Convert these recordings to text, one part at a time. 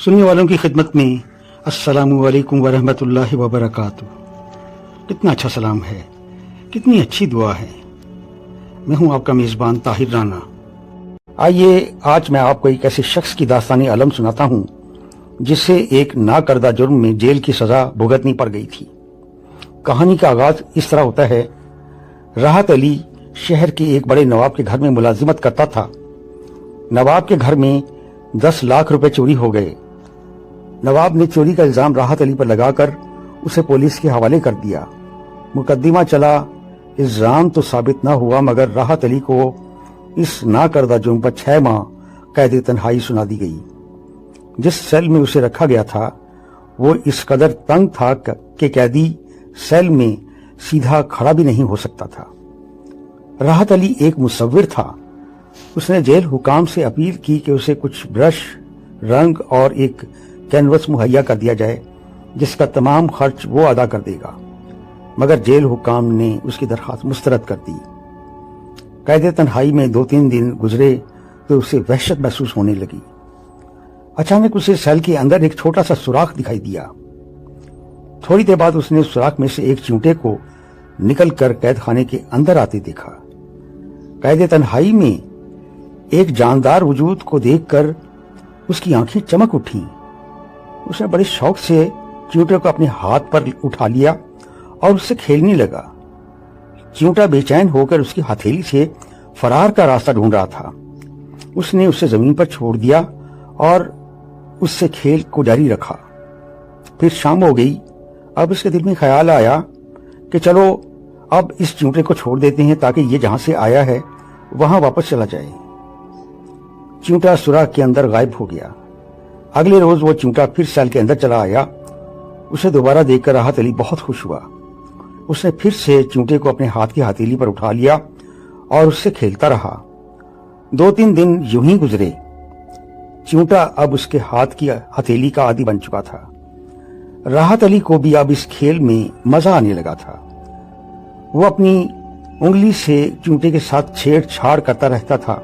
سننے والوں کی خدمت میں السلام علیکم ورحمۃ اللہ وبرکاتہ۔ کتنا اچھا سلام ہے، کتنی اچھی دعا ہے۔ میں ہوں آپ کا میزبان طاہر رانا۔ آئیے آج میں آپ کو ایک ایسے شخص کی داستان علم سناتا ہوں جسے ایک ناکردہ جرم میں جیل کی سزا بھگتنی پڑ گئی تھی۔ کہانی کا آغاز اس طرح ہوتا ہے۔ راحت علی شہر کے ایک بڑے نواب کے گھر میں ملازمت کرتا تھا۔ نواب کے گھر میں 10 لاکھ روپے چوری ہو گئے۔ نواب نے چوری کا الزام راحت علی پر لگا کر اسے پولیس کے حوالے کر دیا۔ مقدمہ چلا، الزام تو ثابت نہ ہوا مگر راحت علی کو اس ناکردہ جرم پر 6 ماہ قید تنہائی سنا دی گئی۔ جس سیل میں اسے رکھا گیا تھا وہ اس قدر تنگ تھا کہ قیدی سیل میں سیدھا کھڑا بھی نہیں ہو سکتا تھا۔ راحت علی ایک مصور تھا۔ اس نے جیل حکام سے اپیل کی کہ اسے کچھ برش، رنگ اور ایک کینوس مہیا کر دیا جائے جس کا تمام خرچ وہ ادا کر دے گا، مگر جیل حکام نے اس کی درخواست مسترد کر دی۔ قید تنہائی میں 2-3 دن گزرے تو اسے وحشت محسوس ہونے لگی۔ اچانک اسے سیل کے اندر ایک چھوٹا سا سوراخ دکھائی دیا۔ تھوڑی دیر بعد اس نے اس سوراخ میں سے ایک چیونٹے کو نکل کر قید خانے کے اندر آتے دیکھا۔ قید تنہائی میں ایک جاندار وجود کو دیکھ کر اس کی آنکھیں چمک اٹھیں۔ اس نے بڑے شوق سے چیونٹے کو اپنے ہاتھ پر اٹھا لیا اور اس سے کھیلنے لگا۔ چیونٹا بے چین ہو کر اس کی ہتھیلی سے فرار کا راستہ ڈھونڈ رہا تھا۔ اس نے اسے زمین پر چھوڑ دیا اور اس سے کھیل کو جاری رکھا۔ پھر شام ہو گئی۔ اب اس کے دل میں خیال آیا کہ چلو اب اس چیونٹے کو چھوڑ دیتے ہیں تاکہ یہ جہاں سے آیا ہے وہاں واپس چلا جائے۔ چیونٹا سوراخ کے اندر غائب ہو گیا۔ اگلے روز وہ چیونٹا پھر سیل کے اندر چلا آیا۔ اسے دوبارہ دیکھ کر راحت علی بہت خوش ہوا۔ اس نے پھر سے چیونٹے کو اپنے ہاتھ کی ہتھیلی پر اٹھا لیا اور اس سے کھیلتا رہا۔ 2-3 دن یوں ہی گزرے۔ چیونٹا اب اس کے ہاتھ کی ہتھیلی کا عادی بن چکا تھا۔ راحت علی کو بھی اب اس کھیل میں مزہ آنے لگا تھا۔ وہ اپنی انگلی سے چیونٹے کے ساتھ چھیڑ چھاڑ کرتا رہتا تھا۔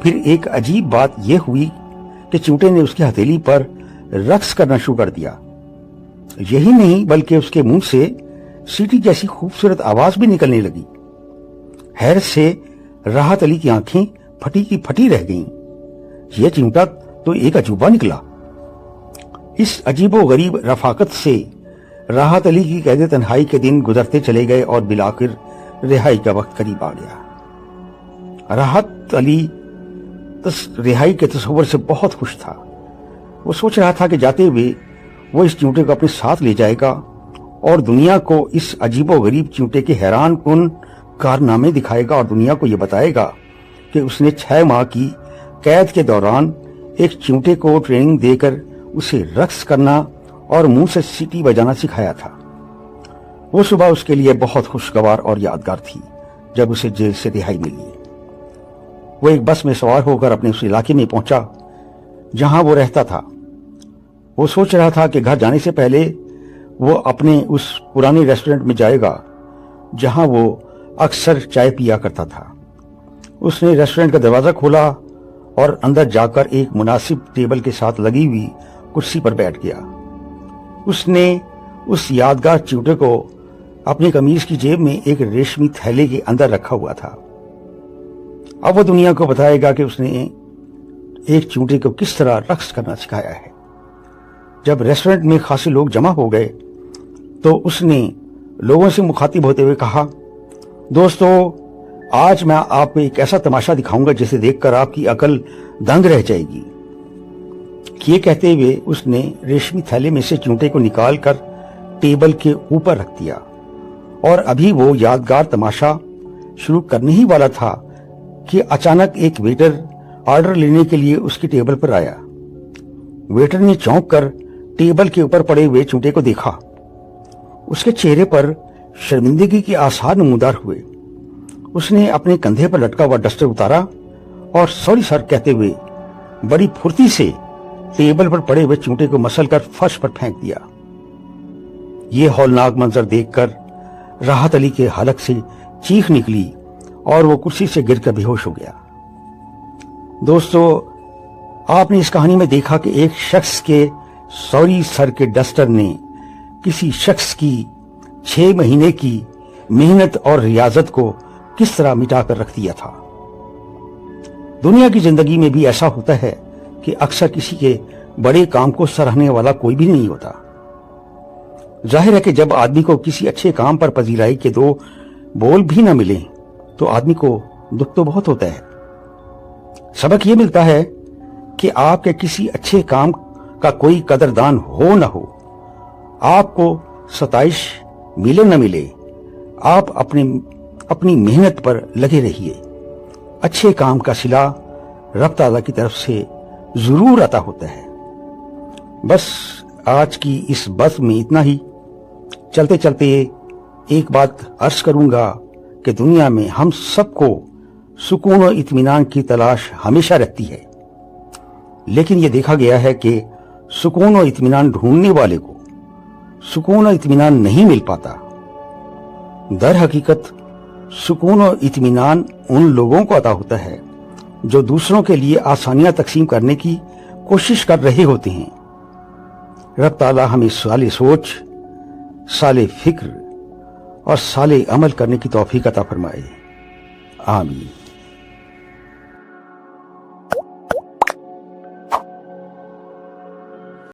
پھر ایک عجیب بات یہ ہوئی کہ چیونٹے نے اس کی ہتھیلی پر رقص کرنا شروع کر دیا۔ یہی نہیں بلکہ اس کے منہ سے سیٹی جیسی خوبصورت آواز بھی نکلنے لگی۔ حیرت سے راحت علی کی آنکھیں پھٹی کی پھٹی رہ گئیں۔ یہ چیونٹا تو ایک عجوبہ نکلا۔ اس عجیب و غریب رفاقت سے راحت علی کی قید تنہائی کے دن گزرتے چلے گئے اور بالآخر رہائی کا وقت قریب آ گیا۔ راحت علی رہائی کے تصور سے بہت خوش تھا۔ وہ سوچ رہا تھا کہ جاتے ہوئے وہ اس چیونٹے کو اپنے ساتھ لے جائے گا اور دنیا کو اس عجیب و غریب چیونٹے کے حیران کن کارنامے دکھائے گا اور دنیا کو یہ بتائے گا کہ اس نے 6 ماہ کی قید کے دوران ایک چیونٹے کو ٹریننگ دے کر اسے رقص کرنا اور منہ سے سیٹی بجانا سکھایا تھا۔ وہ صبح اس کے لیے بہت خوشگوار اور یادگار تھی جب اسے جیل سے رہائی ملی۔ وہ ایک بس میں سوار ہو کر اپنے اس علاقے میں پہنچا جہاں وہ رہتا تھا۔ وہ سوچ رہا تھا کہ گھر جانے سے پہلے وہ اپنے اس پرانے ریسٹورنٹ میں جائے گا جہاں وہ اکثر چائے پیا کرتا تھا۔ اس نے ریسٹورنٹ کا دروازہ کھولا اور اندر جا کر ایک مناسب ٹیبل کے ساتھ لگی ہوئی کرسی پر بیٹھ گیا۔ اس نے اس یادگار چیونٹے کو اپنی قمیض کی جیب میں ایک ریشمی تھیلے کے اندر رکھا ہوا تھا۔ اب وہ دنیا کو بتائے گا کہ اس نے ایک چیونٹے کو کس طرح رقص کرنا سکھایا ہے۔ جب ریسٹورنٹ میں خاصے لوگ جمع ہو گئے تو اس نے لوگوں سے مخاطب ہوتے ہوئے کہا، دوستو، آج میں آپ کو ایک ایسا تماشا دکھاؤں گا جسے دیکھ کر آپ کی عقل دنگ رہ جائے گی۔ یہ کہتے ہوئے اس نے ریشمی تھیلے میں سے چیونٹے کو نکال کر ٹیبل کے اوپر رکھ دیا اور ابھی وہ یادگار تماشا شروع کرنے ہی والا تھا کہ اچانک ایک ویٹر آرڈر لینے کے لیے اس کی ٹیبل پر آیا۔ ویٹر نے چونک کر ٹیبل کے اوپر پڑے ہوئے چیونٹے کو دیکھا۔ اس کے چہرے پر شرمندگی کے آثار نمودار ہوئے۔ اس نے اپنے کندھے پر لٹکا ہوا ڈسٹر اتارا اور سوری سر کہتے ہوئے بڑی پھرتی سے ٹیبل پر پڑے ہوئے چیونٹے کو مسل کر فرش پر پھینک دیا۔ یہ ہولناک منظر دیکھ کر راحت علی کے حلق سے چیخ نکلی اور وہ کرسی سے گر کر بے ہوش ہو گیا۔ دوستو، آپ نے اس کہانی میں دیکھا کہ ایک شخص کے سوری سر کے ڈسٹر نے کسی شخص کی 6 مہینے کی محنت اور ریاضت کو کس طرح مٹا کر رکھ دیا تھا۔ دنیا کی زندگی میں بھی ایسا ہوتا ہے کہ اکثر کسی کے بڑے کام کو سراہنے والا کوئی بھی نہیں ہوتا۔ ظاہر ہے کہ جب آدمی کو کسی اچھے کام پر پذیرائی کے 2 بول بھی نہ ملیں تو آدمی کو دکھ تو بہت ہوتا ہے۔ سبق یہ ملتا ہے کہ آپ کے کسی اچھے کام کا کوئی قدردان ہو نہ ہو، آپ کو ستائش ملے نہ ملے، آپ اپنی محنت پر لگے رہیے۔ اچھے کام کا صلہ رب تعالیٰ کی طرف سے ضرور عطا ہوتا ہے۔ بس آج کی اس بحث میں اتنا ہی۔ چلتے چلتے ایک بات عرض کروں گا کہ دنیا میں ہم سب کو سکون و اطمینان کی تلاش ہمیشہ رہتی ہے، لیکن یہ دیکھا گیا ہے کہ سکون و اطمینان ڈھونڈنے والے کو سکون و اطمینان نہیں مل پاتا۔ در حقیقت سکون و اطمینان ان لوگوں کو عطا ہوتا ہے جو دوسروں کے لیے آسانیاں تقسیم کرنے کی کوشش کر رہے ہوتے ہیں۔ رب تعالی ہمیں صالح سوچ، صالح فکر اور صالح عمل کرنے کی توفیق عطا فرمائے۔ آمین۔